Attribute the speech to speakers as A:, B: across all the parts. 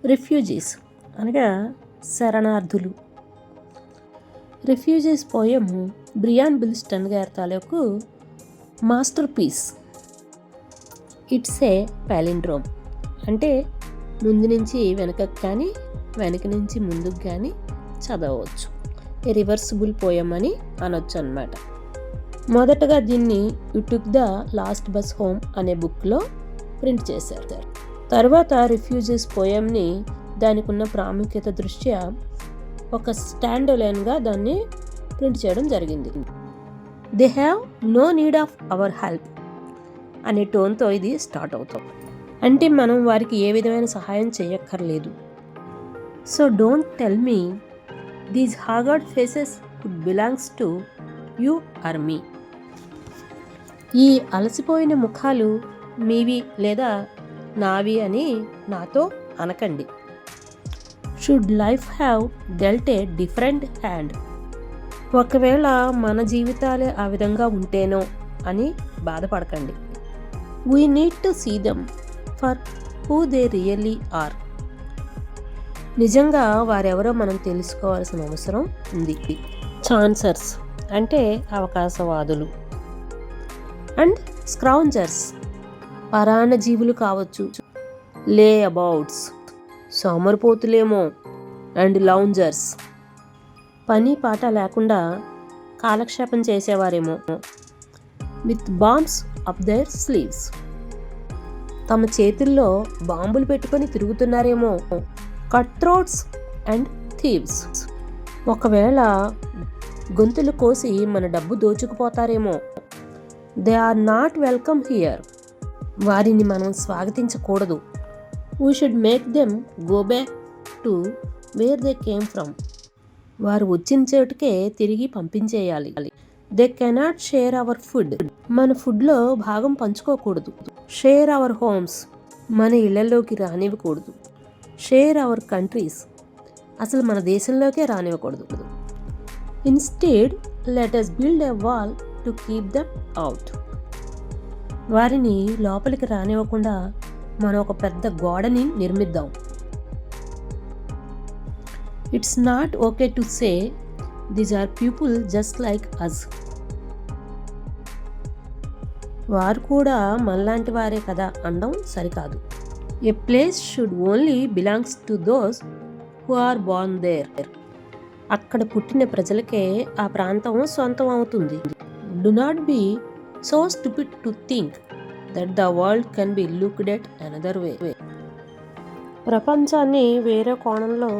A: Refugees అనగా శరణార్థులు. Refugees poem Brian Bilston గారి తాలూకు masterpiece. It's a palindrome, అంటే ముందు నుంచి వెనకకు కానీ వెనక నుంచి ముందుకు కానీ చదవచ్చు. ఏ రివర్సిబుల్ పోయం అని అనొచ్చు అన్నమాట. మొదటగా దీన్ని you took the last bus home అనే బుక్లో ప్రింట్ చేశారు. తర్వాత రిఫ్యూజీస్ పోయంని దానికి ఉన్న ప్రాముఖ్యత దృష్ట్యా ఒక స్టాండ్ అలోన్గా దాన్ని ప్రింట్ చేయడం జరిగింది. They have no need of our help అనే టోన్తో ఇది స్టార్ట్ అవుతాం. అంటే మనం వారికి ఏ విధమైన సహాయం చేయక్కర్లేదు. So don't tell me these haggard faces could belongs to you or me. ఈ అలసిపోయిన ముఖాలు మీవి లేదా నావి అని నాతో అనకండి. Should life have dealt a different hand. ఒకవేళ మన జీవితాలే ఆ విధంగా ఉంటేనో అని బాధపడకండి. We need to see them for who they really are. నిజంగా వారెవరో మనం తెలుసుకోవాల్సిన అవసరం ఉంది. ఛాన్సర్స్ అంటే అవకాశవాదులు, అండ్ స్క్రౌంజర్స్ పరాన్న జీవులు కావచ్చు. లే అబౌట్స్ సోమరిపోతులేమో, అండ్ లౌంజర్స్ పని పాట లేకుండా కాలక్షేపం చేసేవారేమో. With bombs up their sleeves తమ చేతుల్లో బాంబులు పెట్టుకొని తిరుగుతున్నారేమో. కట్ థ్రోట్స్ అండ్ థీవ్స్ ఒకవేళ గొంతులు కోసి మన డబ్బు దోచుకుపోతారేమో. They are not welcome here. వారిని మనం స్వాగతించకూడదు. We should make them go back to where they came from. వారు వచ్చిన చోటుకే తిరిగి పంపించేయాలి. They cannot share our food. మన ఫుడ్లో భాగం పంచుకోకూడదు. షేర్ అవర్ హోమ్స్ మన ఇళ్లలోకి రానివ్వకూడదు. షేర్ అవర్ కంట్రీస్ అసలు మన దేశంలోకే రానివ్వకూడదు. Instead let us build a wall to keep them out. వారిని లోపలికి రానివ్వకుండా మనం ఒక పెద్ద గోడని నిర్మిద్దాం. It's not okay to say these are people just like us. వారు కూడా మనలాంటి వారే కదా అనడం సరికాదు. A place should only belongs to those who are born there. అక్కడ పుట్టిన ప్రజలకే ఆ ప్రాంతం సొంతం అవుతుంది. Do not be so stupid to think that the world can be looked at another way. ప్రపంచాన్ని వేరే కోణంలో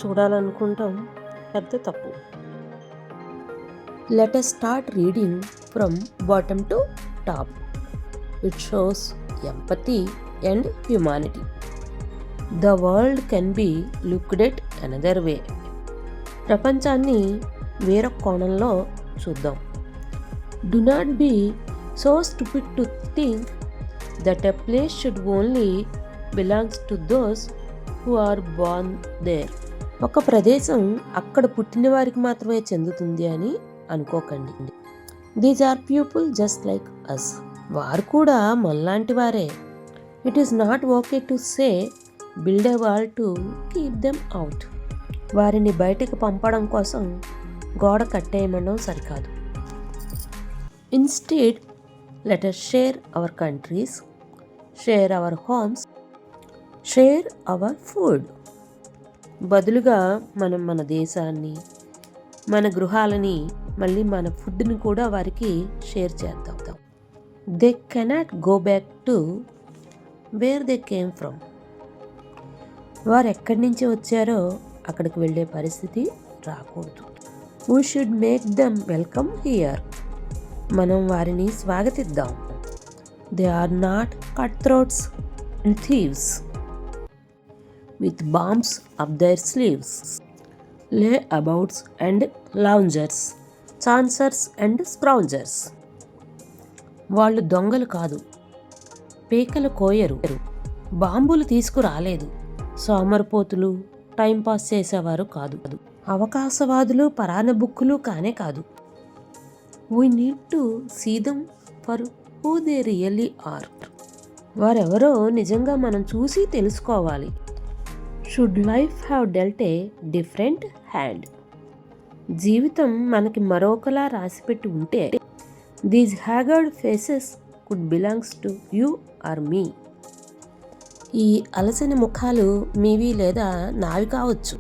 A: చూడాలనుకుంటాం పెద్ద తప్పు. Let us start reading from bottom to top. It shows empathy and humanity. The world can be looked at another way. ప్రపంచాన్ని వేరొక కోణంలో చూద్దాం. Do not be so stupid to think that a place should only belongs to those who are born there. ఒక ప్రదేశం అక్కడ పుట్టిన వారికి మాత్రమే చెందుతుంది అని అనుకోకండి. These are people just like us. వారు కూడా మనలాంటి వారే. It is not okay to say build a wall to keep them out. వారిని బయటకు పంపడం కోసం గోడ కట్టేయమనడం సరికాదు. Instead let us share our countries, share our homes, share our food. బదులుగా మనం మన దేశాన్ని, మన గృహాలని, మళ్ళీ మన ఫుడ్ని కూడా వారికి షేర్ చేద్దాం. They cannot go back to where they came from. వారు ఎక్కడి నుంచి వచ్చారో అక్కడికి వెళ్ళే పరిస్థితి రాకూడదు. We should make them welcome here. మనం వారిని స్వాగతిద్దాం. They are not cut throats and thieves with bombs up their sleeves. Layabouts and loungers, chancers and scroungers. వాళ్ళు దొంగలు కాదు, పీకలు కోయరు, బాంబులు తీసుకురాలేదు. సోమరిపోతులు, టైంపాస్ చేసేవారు కాదు. అవకాశవాదులు, పరాన్న బుక్కులు కానే కాదు. We need to see them for who they really are. వారెవరో నిజంగా మనం చూసి తెలుసుకోవాలి. Should life have dealt a different hand. జీవితం మనకి మరొకలా రాసిపెట్టి ఉంటే these haggard faces could belongs to you or me. ఈ అలసిన ముఖాలు మీవి లేదా నావి కావచ్చు.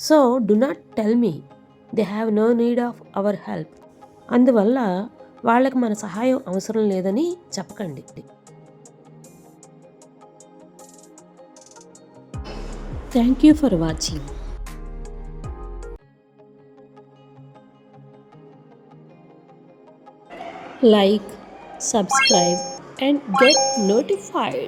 A: So do not tell me they have no need of our help. అందువల్ల వాళ్ళకి మన సహాయం అవసరం లేదని చెప్పకండి. Thank you for watching. Like, subscribe and get notified.